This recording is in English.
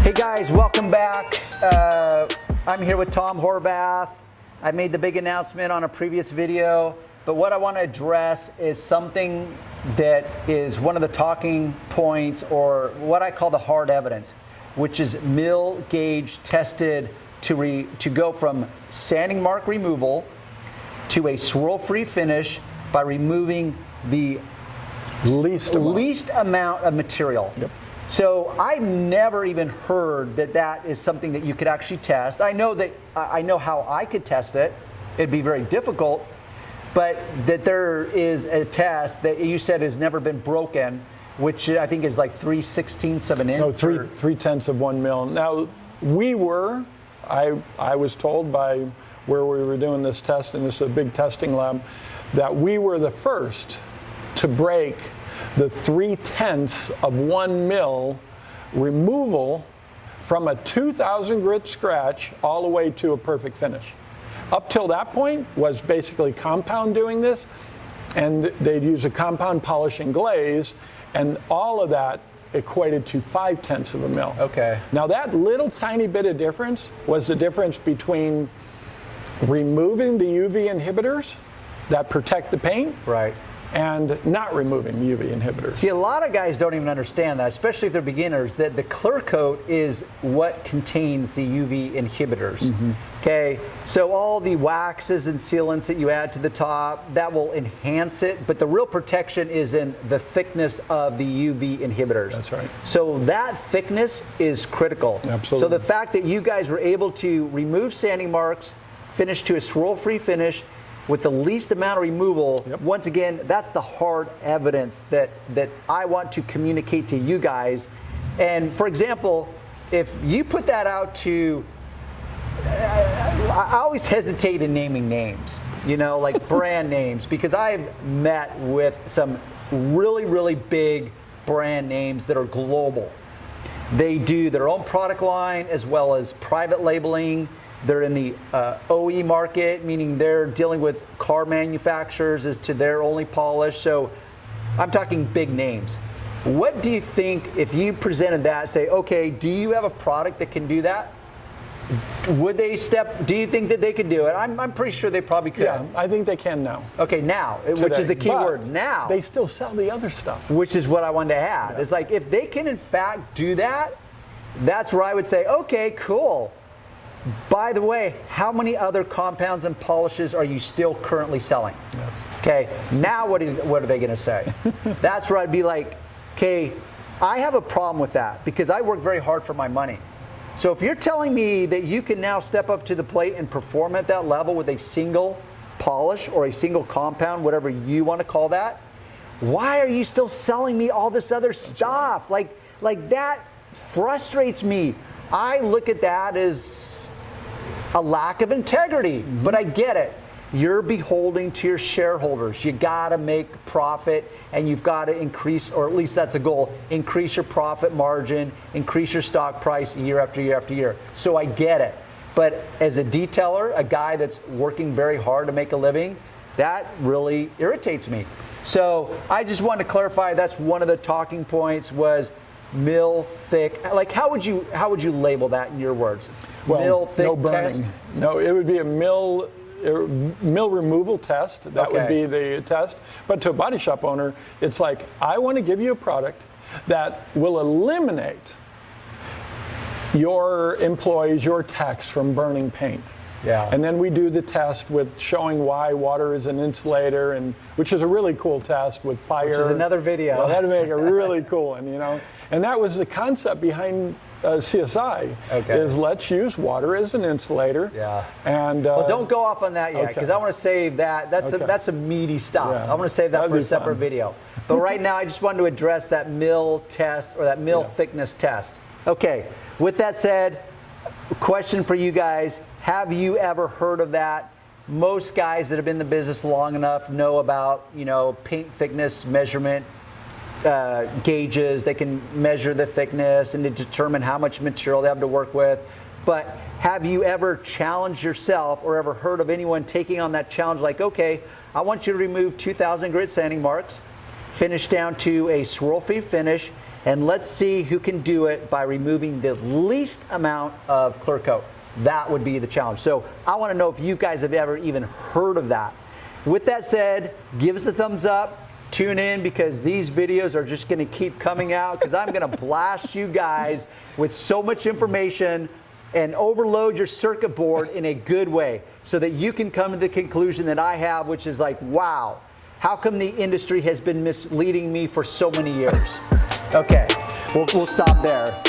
Hey guys, welcome back. I'm here with Tom Horvath. I made the big announcement on a previous video, but what I want to address is something that is one of the talking points, or what I call the hard evidence, which is mill gauge tested to go from sanding mark removal to a swirl-free finish by removing the least amount of material. Yep. So I never even heard that that is something that you could actually test. I know how I could test it. It'd be very difficult, but that there is a test that you said has never been broken, which I think is like 3/16 of an inch. No, 3/10 of 1 mil. Now, I was told by where we were doing this test, and this is a big testing lab, that we were the first to break the 3/10 of 1 mil removal from a 2,000 grit scratch all the way to a perfect finish. Up till that point was basically compound doing this, and they'd use a compound polishing glaze, and all of that equated to 5/10 of a mil. Okay. Now that little tiny bit of difference was the difference between removing the UV inhibitors that protect the paint, right, and not removing the UV inhibitors. See, a lot of guys don't even understand that, especially if they're beginners, that the ClearCoat is what contains the UV inhibitors. Mm-hmm. Okay, so all the waxes and sealants that you add to the top, that will enhance it, but the real protection is in the thickness of the UV inhibitors. That's right. So that thickness is critical. Absolutely. So the fact that you guys were able to remove sanding marks, finish to a swirl-free finish, with the least amount of removal, yep. Once again, that's the hard evidence that I want to communicate to you guys. And for example, if you put that out to, I always hesitate in naming names, you know, like brand names, because I've met with some really, really big brand names that are global. They do their own product line as well as private labeling. They're in the OE market, meaning they're dealing with car manufacturers as to their only polish. So I'm talking big names. What do you think if you presented that, say, okay, do you have a product that can do that? Would they do you think that they could do it? I'm pretty sure they probably could. Yeah, I think they can now. Okay, now, which is the key word, now. They still sell the other stuff. Which is what I wanted to add. Yeah. It's like, if they can in fact do that, that's where I would say, okay, cool. By the way, how many other compounds and polishes are you still currently selling? Yes. Okay, now what are they going to say? That's where I'd be like, okay, I have a problem with that because I work very hard for my money. So if you're telling me that you can now step up to the plate and perform at that level with a single polish or a single compound, whatever you want to call that, why are you still selling me all this other stuff? Right. Like that frustrates me. I look at that as a lack of integrity, mm-hmm. But I get it. You're beholden to your shareholders. You gotta make profit, and you've got to increase, or at least that's the goal, increase your profit margin, increase your stock price year after year after year. So I get it. But as a detailer, a guy that's working very hard to make a living, that really irritates me. So I just wanted to clarify, that's one of the talking points was mill thick. Like how would you label that in your words? Well, mill thick no burning. test? No, it would be a mill removal test. That would be the test. But to a body shop owner, it's like, I want to give you a product that will eliminate your employees, your techs from burning paint. Yeah. And then we do the test with showing why water is an insulator, and which is a really cool test with fire. Which is another video. Well, that'd make it really cool, and you know, and that was the concept behind CSI. Okay. Is let's use water as an insulator. Yeah. And well, don't go off on that yet, because I want to save that. That's some meaty stuff. Yeah. I want to save that for a separate video. But right now, I just wanted to address that mill test, or that mill thickness test. Okay. With that said, question for you guys. Have you ever heard of that? Most guys that have been in the business long enough know about, you know, paint thickness measurement gauges. They can measure the thickness and to determine how much material they have to work with. But have you ever challenged yourself or ever heard of anyone taking on that challenge like, okay, I want you to remove 2,000 grit sanding marks, finish down to a swirl-free finish, and let's see who can do it by removing the least amount of clear coat. That would be the challenge. So I want to know if you guys have ever even heard of that. With that said, give us a thumbs up. Tune in, because these videos are just going to keep coming out, because I'm going to blast you guys with so much information and overload your circuit board in a good way so that you can come to the conclusion that I have, which is like, wow, how come the industry has been misleading me for so many years? Okay, we'll stop there.